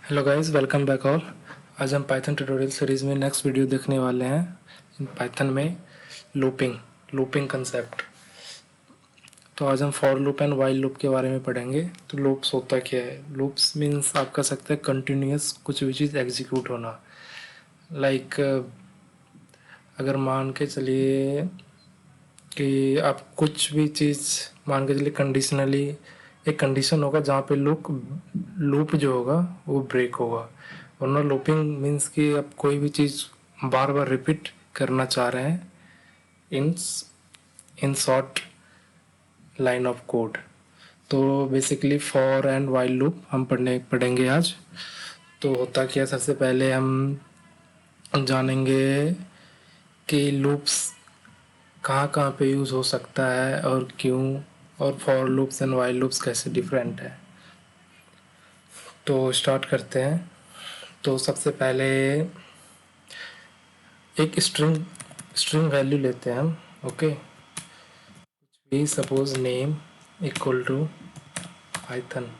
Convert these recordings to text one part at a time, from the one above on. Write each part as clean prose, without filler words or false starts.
Hello guys, welcome back all. आज हम Python tutorial series में नेक्स्ट वीडियो देखने वाले हैं। इन पाइथन में लूपिंग कंसेप्ट। तो आज हम for loop and while loop के बारे में पढ़ेंगे। तो लूप्स होता क्या है? लूप्स मीन्स आप कह सकते हैं कंटिन्यूस कुछ भी चीज़ एग्जीक्यूट होना। लाइक अगर मान के चलिए कि आप कुछ भी चीज़ मान के चलिए कंडीशनली एक कंडीशन होगा जहाँ पे लूप जो होगा वो ब्रेक होगा। वरना लूपिंग मीन्स कि आप कोई भी चीज़ बार बार रिपीट करना चाह रहे हैं in in short line of code. तो basically for and while loop हम पढ़ेंगे आज। तो होता क्या, सबसे पहले हम जानेंगे कि लूप्स कहाँ कहाँ पे यूज़ हो सकता है और क्यों, और for loops and while loops कैसे डिफरेंट है। तो स्टार्ट करते हैं। तो सबसे पहले एक स्ट्रिंग वैल्यू लेते हैं हम। Okay, we suppose name equal to Python.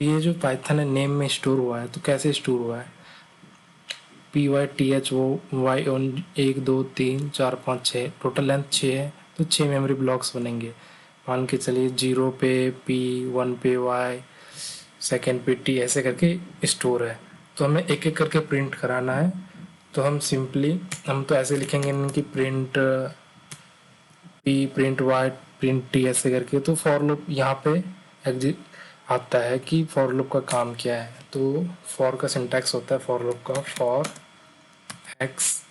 ये जो पाइथन है नेम में स्टोर हुआ है, तो कैसे स्टोर हुआ है? PYTHO एक दो तीन चार पाँच छः, टोटल लेंथ 6 है, तो 6 मेमोरी ब्लॉक्स बनेंगे। मान के चलिए 0 पे P, 1 पे Y, सेकेंड पे T, ऐसे करके स्टोर है। तो हमें एक एक करके प्रिंट कराना है। तो हम तो ऐसे लिखेंगे कि print P, print Y, print T, ऐसे करके। तो फॉर लूप यहाँ पे एग्जिट आता है कि फॉर लूप का काम क्या है। तो फॉर का सिंटैक्स होता है फॉर लूप का, for X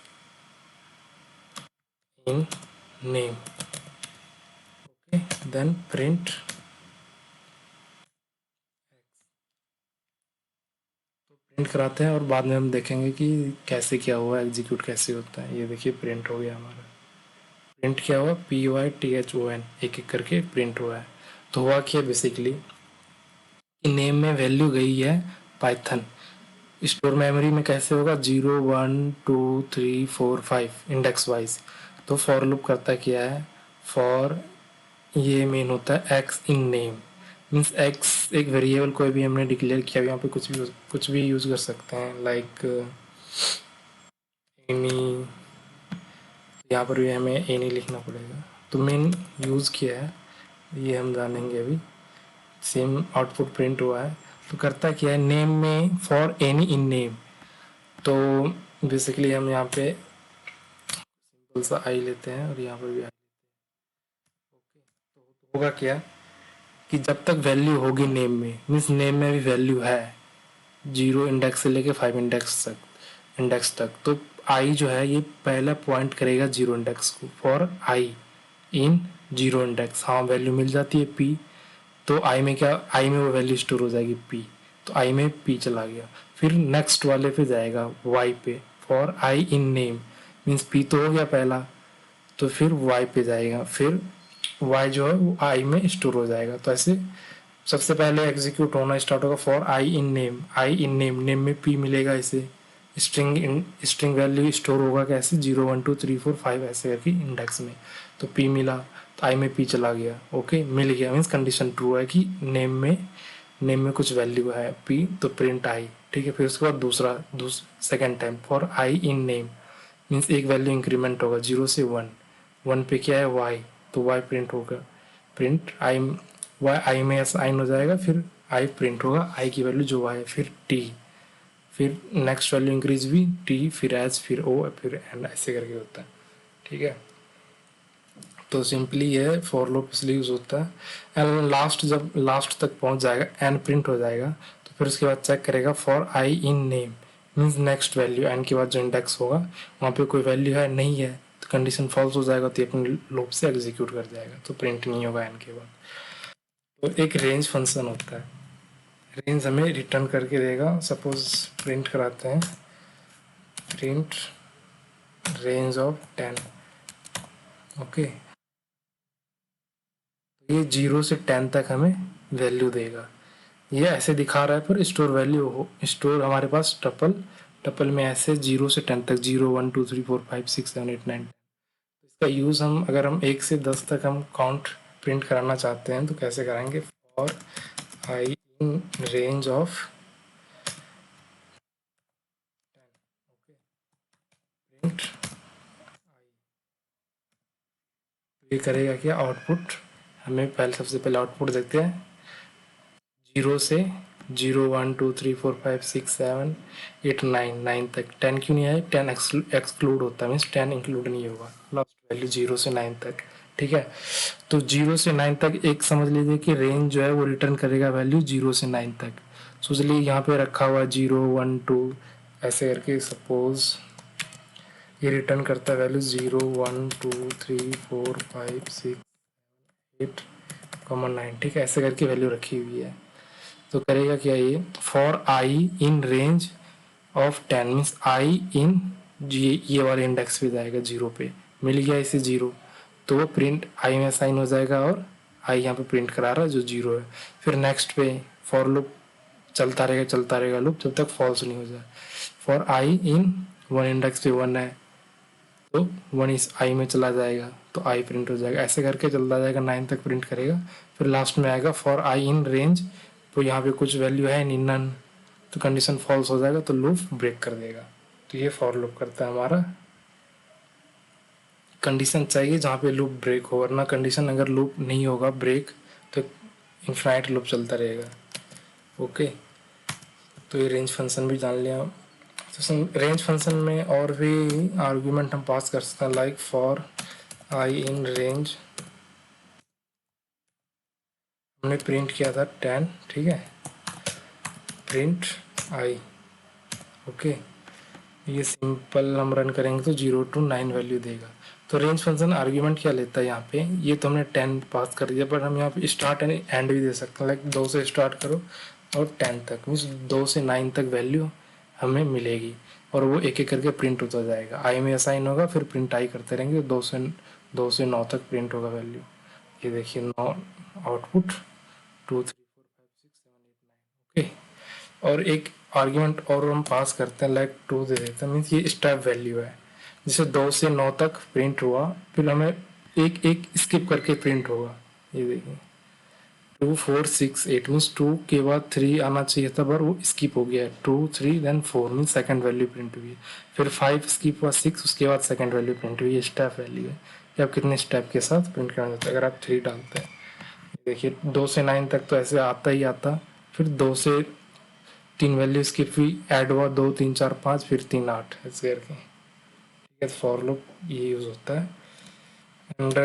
in name, okay, then print. तो प्रिंट कराते हैं और बाद में हम देखेंगे कि कैसे क्या हुआ, एग्जीक्यूट कैसे होता है। ये देखिए प्रिंट हो गया हमारा। प्रिंट क्या हुआ? PYTHON, एक एक करके प्रिंट हुआ है। तो हुआ क्या बेसिकली, नेम में वैल्यू गई है पाइथन। स्टोर मेमोरी में कैसे होगा? 0 1 2 3 4 5 इंडेक्स वाइज। तो फॉर लूप करता क्या है? फॉर ये मेन होता है x in name, means x एक वेरिएबल कोई भी हमने डिक्लेयर किया। यहाँ पे कुछ भी यूज़ कर सकते हैं, लाइक एनी। यहाँ पर भी हमें एनी लिखना पड़ेगा। तो मेन यूज़ किया है ये हम जानेंगे अभी। सेम आउटपुट प्रिंट हुआ है। तो करता क्या है नेम में? For any in name. तो बेसिकली हम यहाँ पे सिंपल सा आई लेते हैं और यहाँ पर भी आई। ओके, तो होगा क्या कि जब तक वैल्यू होगी नेम में, मीन्स नेम में भी वैल्यू है 0 इंडेक्स से लेके 5 इंडेक्स तक। तो आई जो है ये पहला पॉइंट करेगा 0 इंडेक्स को। फॉर आई इन 0 इंडेक्स, हाँ वैल्यू मिल जाती है P। तो आई में क्या? आई में वो वैल्यू स्टोर हो जाएगी P। तो आई में P चला गया। फिर नेक्स्ट वाले पे जाएगा Y पे, for I in name, means P तो हो गया पहला। तो फिर Y पे जाएगा, फिर Y जो है वो आई में स्टोर हो जाएगा। तो ऐसे सबसे पहले एग्जीक्यूट होना स्टार्ट होगा for I in name, name में P मिलेगा इसे। स्ट्रिंग वैल्यू स्टोर होगा कैसे? 0 1 2 3 4 5 ऐसे करके इंडेक्स में। तो P मिला, तो आई में P चला गया। ओके, मिल गया, मीन्स कंडीशन ट्रू है कि नेम में कुछ वैल्यू है P, तो प्रिंट आई। ठीक है, फिर उसके बाद दूसरा second time for I in name, means एक वैल्यू इंक्रीमेंट होगा 0 से 1। 1 पे क्या है? Y, तो Y प्रिंट होगा। प्रिंट आई, वाई आई में साइन हो जाएगा, फिर आई प्रिंट होगा, आई की वैल्यू जो है, फिर T, फिर नेक्स्ट वैल्यू इंक्रीज भी T, फिर एच, फिर O, फिर एन, ऐसे करके होता है। ठीक है, तो सिंपली ये फॉर लूप इसलिए यूज होता है। एंड जब लास्ट तक पहुंच जाएगा, एन प्रिंट हो जाएगा, तो फिर उसके बाद चेक करेगा for I in name, means next value N के बाद जो इंडेक्स होगा वहाँ पे कोई वैल्यू है नहीं है, तो कंडीशन फॉल्स हो जाएगा, तो ये अपने लूप से एग्जीक्यूट कर जाएगा, तो प्रिंट नहीं होगा एन के बाद। तो एक रेंज फंक्शन होता है, रेंज हमें रिटर्न करके देगा। सपोज प्रिंट कराते हैं, प्रिंट रेंज ऑफ 10। ओके, ये 0 से 10 तक हमें वैल्यू देगा। ये ऐसे दिखा रहा है, पर स्टोर वैल्यू हो, स्टोर हमारे पास टपल में ऐसे 0 से 10 तक, 0 1 2 3 4 5 6 7 8 9। इसका यूज़ हम अगर हम 1 से 10 तक हम काउंट प्रिंट कराना चाहते हैं तो कैसे कराएंगे? For I in range of print ये करेगा क्या, आउटपुट हमें पहले सबसे पहले आउटपुट देखते हैं 0 से 0 1 2 3 4 5 6 7 8 9 9 तक। 10 क्यों नहीं आया, 10 एक्सक्लूड होता है, मीन्स 10 इंक्लूड नहीं होगा, लास्ट वैल्यू 0 से 9 तक। ठीक है, तो 0 से 9 तक एक समझ लीजिए कि रेंज जो है वो रिटर्न करेगा वैल्यू 0 से 9 तक। सोच लीजिए यहाँ पे रखा हुआ 0 1 2 ऐसे करके, सपोज ये रिटर्न करता है वैल्यू 0 1 2 3 4 5 6 8 9। ठीक है, ऐसे करके वैल्यू रखी हुई है। तो करेगा क्या ये, for I in range of 10 means I in ये वाले इंडेक्स पे जाएगा 0 पे, मिल गया इसे 0, तो वो प्रिंट आई में साइन हो जाएगा और आई यहाँ पे प्रिंट करा रहा है जो 0 है। फिर नेक्स्ट पे फॉर लूप चलता रहेगा लूप जब तक फॉल्स नहीं हो जाए। For I in one index पे 1 है तो 1 इस आई में चला जाएगा तो आई प्रिंट हो जाएगा, ऐसे करके चलता जाएगा 9 तक प्रिंट करेगा। फिर लास्ट में आएगा फॉर आई इन रेंज, तो यहाँ पे कुछ वैल्यू है नहीं, नन, तो कंडीशन फॉल्स हो जाएगा तो लूप ब्रेक कर देगा। तो ये फॉर लूप करता है हमारा। कंडीशन चाहिए जहाँ पे लूप ब्रेक हो, वरना कंडीशन अगर लूप नहीं होगा ब्रेक तो इनफाइनाइट लूप चलता रहेगा। ओके, तो ये रेंज फंक्शन भी जान लिया। तो रेंज फंक्शन में और भी आर्ग्यूमेंट हम पास कर सकते हैं, like for I in range, हमने प्रिंट किया था 10, ठीक है, प्रिंट आई। ओके, ये सिंपल हम रन करेंगे तो 0 to 9 वैल्यू देगा। तो रेंज फंक्शन आर्ग्यूमेंट क्या लेता है यहाँ पे, ये तो हमने 10 पास कर दिया, पर हम यहाँ पे स्टार्ट एंड एंड भी दे सकते हैं, लाइक 2 से स्टार्ट करो और 10 तक, मीन्स 2 से 9 तक वैल्यू हमें मिलेगी और वो एक एक करके प्रिंट होता जाएगा, आई में असाइन होगा, फिर प्रिंट आई करते रहेंगे, 2 से 9 तक प्रिंट होगा वैल्यू। ये देखिए 9 आउटपुट 2 3 4 5 6 7 8 9। ओके, और एक आर्ग्यूमेंट और हम पास करते हैं, लाइक 2 दे देते हैं, मीन्स ये स्टेप वैल्यू है, जैसे 2 से 9 तक प्रिंट हुआ, फिर हमें एक एक स्किप करके प्रिंट होगा। ये देखिए 2 4 6 8 मीन्स 2 के बाद 3 आना चाहिए था पर वो स्किप हो गया है, 2 3 then 4 means second value print हुई है, फिर 5 स्किप हुआ 6, उसके बाद सेकंड वैल्यू प्रिंट हुई है। स्टेप वैल्यू है कि आप कितने स्टेप के साथ प्रिंट करना चाहते हैं। अगर आप 3 डालते हैं, देखिए 2 से 9 तक तो ऐसे आता ही आता, फिर 2 से 3 वैल्यू स्किप हुई, ऐड हुआ 2 3 4 5, फिर 3 8, ऐसे करके। ठीक है, फॉर लूप ये यूज होता है। एंड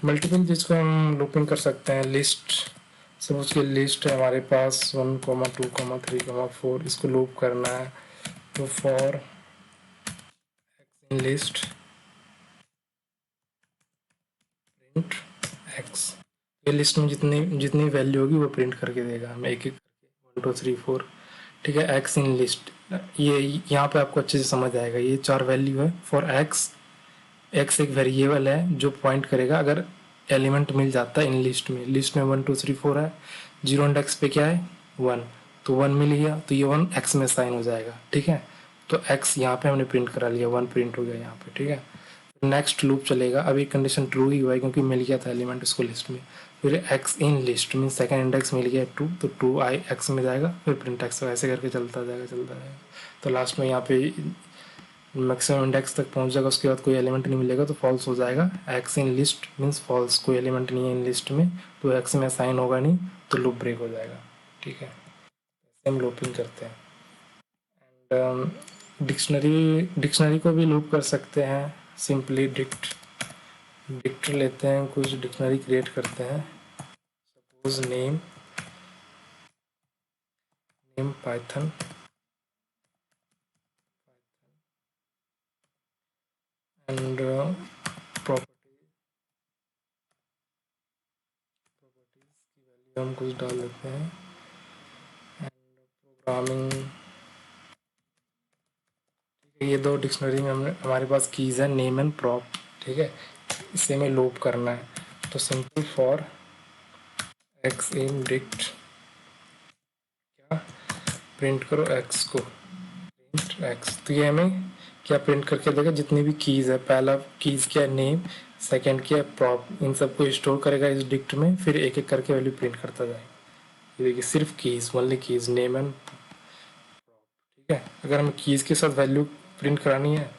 मल्टीपल चीज को हम लूपिंग कर सकते हैं। लिस्ट, सपोज की लिस्ट है हमारे पास 1 2 3 4, इसको लूप करना है, तो for X in list print x, ये लिस्ट में जितनी जितनी वैल्यू होगी वो प्रिंट करके देगा हमें एक एक करके, 1 2 3 4। ठीक है, एक्स इन लिस्ट, ये यहाँ पे आपको अच्छे से समझ आएगा, ये 4 वैल्यू है फॉर एक्स। एक्स एक वेरिएबल है जो पॉइंट करेगा अगर एलिमेंट मिल जाता है इन लिस्ट में। लिस्ट में 1 2 3 4 है, 0 इंडेक्स पे क्या है 1, तो 1 मिल गया तो ये 1 एक्स में साइन हो जाएगा। ठीक है, तो एक्स यहाँ पे हमने प्रिंट करा लिया, 1 प्रिंट हो गया यहाँ पे। ठीक है, नेक्स्ट लूप चलेगा, अभी कंडीशन ट्रू ही हुआ है क्योंकि मिल गया था एलिमेंट उसको लिस्ट में। फिर X in list mean second index मिल गया 2, तो 2 आई एक्स में जाएगा, फिर प्रिंट एक्स, ऐसे करके चलता जाएगा। तो लास्ट में यहाँ पे मैक्सिमम इंडेक्स तक पहुंच जाएगा, उसके बाद कोई एलिमेंट नहीं मिलेगा तो फॉल्स हो जाएगा। X in list means false, कोई एलिमेंट नहीं है इन लिस्ट में तो एक्स में साइन होगा नहीं, तो लूप ब्रेक हो जाएगा। ठीक है, ऐसे हम लूपिंग करते हैं। एंड डिक्शनरी को भी लूप कर सकते हैं, सिंपली डिक्ट लेते हैं, कुछ डिक्शनरी क्रिएट करते हैं, suppose name Python and properties की वैल्यू हम कुछ डाल देते हैं, एंड प्रोग्रामिंग। ठीक है, ये 2 डिक्शनरी में हमारे पास कीज़ है नेम एंड प्रॉप। ठीक है, इसे में लूप करना है, तो simple for X in dict क्या प्रिंट करो एक्स को, प्रिंट एक्स, तो ये हमें क्या प्रिंट करके देगा, जितनी भी कीज़ है, पहला कीज़ क्या है नेम, सेकंड क्या है प्रॉप, इन सबको स्टोर करेगा इस डिक्ट में, फिर एक एक करके वैल्यू प्रिंट करता जाएगा। ये देखिए सिर्फ keys, only keys name and. ठीक है, अगर हमें कीज़ के साथ वैल्यू प्रिंट करानी है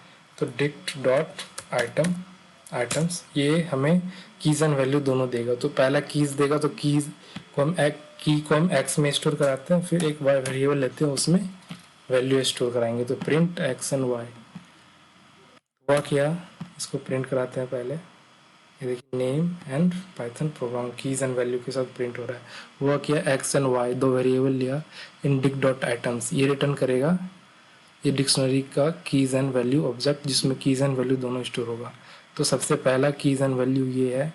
तो डिक्ट डॉट आइटम्स ये हमें कीज एंड वैल्यू दोनों देगा। तो पहला कीज देगा तो कीज को हम की को हम एक्स में स्टोर कराते हैं, फिर एक वाई वेरिएबल लेते हैं उसमें वैल्यू स्टोर कराएंगे। तो प्रिंट एक्स एंड वाई हुआ क्या, इसको प्रिंट कराते हैं पहले। ये देखिए name and Python programme keys and value के साथ प्रिंट हो रहा है। हुआ क्या, एक्स एंड वाई दो वेरिएबल लिया, इन डिक डॉट आइटम्स ये रिटर्न करेगा ये डिक्शनरी का कीज एंड वैल्यू ऑब्जेक्ट जिसमें कीज एंड वैल्यू दोनों स्टोर होगा। तो सबसे पहला कीज एंड वैल्यू ये है,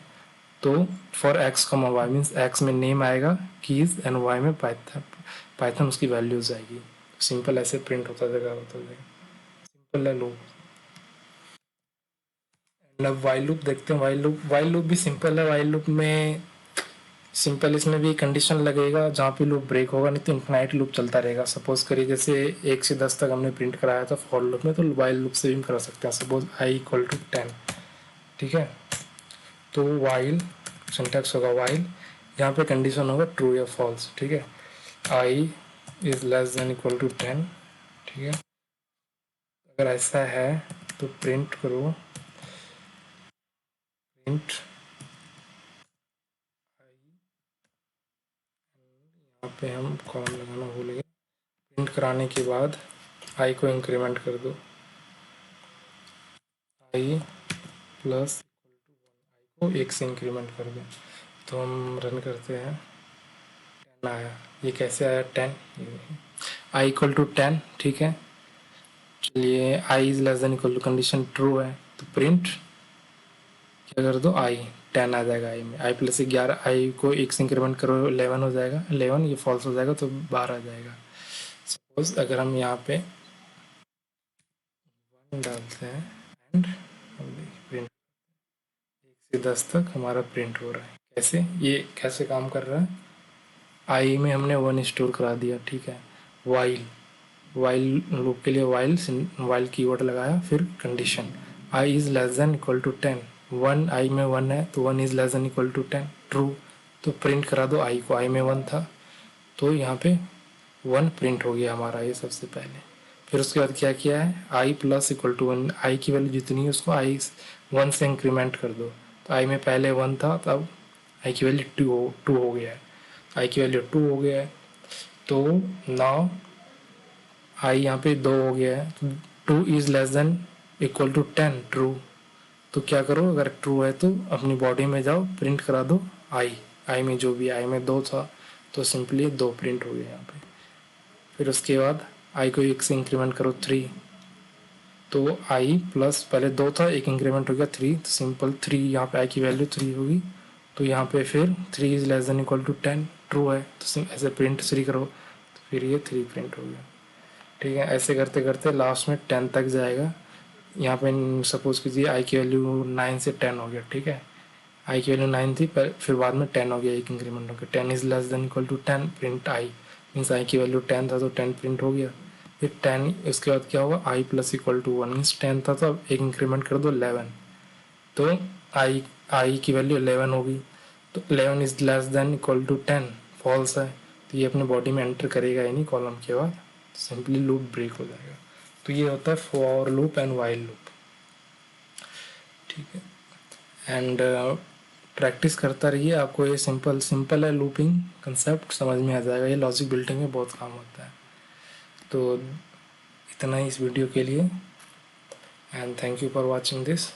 तो for X comma Y means X में नेम आएगा कीज एंड वाई में पाइथन उसकी वैल्यूज आएगी। सिंपल ऐसे प्रिंट होता जाएगा सिंपल है लूप। अब वाइल लूप देखते हैं। वाइल लूप भी सिंपल है। वाइल लूप में सिंपल इसमें भी कंडीशन लगेगा जहाँ पे लूप ब्रेक होगा, नहीं तो इन्फिनाइट लूप चलता रहेगा। सपोज करिए जैसे 1 से 10 तक हमने प्रिंट कराया था फॉर लूप में, तो वाइल लूप से भी हम करा सकते हैं। सपोज i इक्वल टू 10, ठीक है। तो वाइल सिंटैक्स होगा वाइल, यहाँ पे कंडीशन होगा ट्रू या फॉल्स, ठीक है। i is less than equal to 10, ठीक है। अगर ऐसा है तो प्रिंट करो प्रिंट यहाँ पे हम कॉलम लगाना भूल गए। प्रिंट कराने के बाद i को इंक्रीमेंट कर दो, i प्लस को 1 से इंक्रीमेंट कर दो। तो हम रन करते हैं, 10 आया। ये कैसे आया 10, i इक्वल टू 10, ठीक है। चलिए i is less than equal to condition true है, तो प्रिंट क्या कर दो i 10 आ जाएगा i में। i प्लस 11, i को 1 से इंक्रीमेंट करो 11 हो जाएगा, 11 ये फॉल्स हो जाएगा तो 12 आ जाएगा। सपोज अगर हम यहाँ पे 1 डालते हैं एंड प्रिंट 1 से 10 तक हमारा प्रिंट हो रहा है। कैसे, ये कैसे काम कर रहा है, i में हमने 1 स्टोर करा दिया, ठीक है। वाइल लूप के लिए वाइल कीवर्ड लगाया, फिर condition i is less than equal to 10, 1 i में 1 है तो 1 is less than equal to 10 true. तो प्रिंट करा दो i को, i में 1 था तो यहाँ पे 1 प्रिंट हो गया हमारा ये सबसे पहले। फिर उसके बाद क्या किया है, i plus equal to 1, i की वैल्यू जितनी है उसको i 1 से इंक्रीमेंट कर दो। तो i में पहले 1 था, तब i की वैल्यू 2 हो गया है, i की वैल्यू 2 हो गया है। तो नाउ i यहाँ पे 2 हो गया है, 2 is less than equal to 10 true. तो क्या करो, अगर ट्रू है तो अपनी बॉडी में जाओ प्रिंट करा दो i में जो भी i में 2 था तो सिंपली 2 प्रिंट हो गया यहाँ पे। फिर उसके बाद i को 1 से इंक्रीमेंट करो 3, तो i प्लस पहले 2 था 1 इंक्रीमेंट हो गया 3, तो सिंपल 3 यहाँ पे i की वैल्यू 3 होगी। तो यहाँ पे फिर 3 is less than equal to 10 true है, तो ऐसे प्रिंट 3 करो तो फिर ये 3 प्रिंट हो गया, ठीक है। ऐसे करते करते लास्ट में 10 तक जाएगा। यहाँ पे सपोज कीजिए i की वैल्यू 9 से 10 हो गया, ठीक है। i की वैल्यू 9 थी पर फिर बाद में 10 हो गया, 1 इंक्रीमेंट हो गया। 10 is less than equal to 10 print i means i की वैल्यू 10 था तो 10 प्रिंट हो गया। फिर 10 उसके बाद क्या होगा, i plus equal to 1 means 10 था तो अब 1 इंक्रीमेंट कर दो 11, तो i की वैल्यू 11 होगी। तो 11 is less than equal to 10 false है, तो ये अपने बॉडी में एंटर करेगा ही नहीं कॉलम के बाद, सिंपली लूप ब्रेक हो जाएगा। तो ये होता है for loop and while loop, ठीक है। एंड प्रैक्टिस करता रहिए, आपको ये सिंपल है लूपिंग कंसेप्ट समझ में आ जाएगा। ये लॉजिक बिल्डिंग में बहुत काम होता है। तो इतना ही इस वीडियो के लिए and thank you for watching this.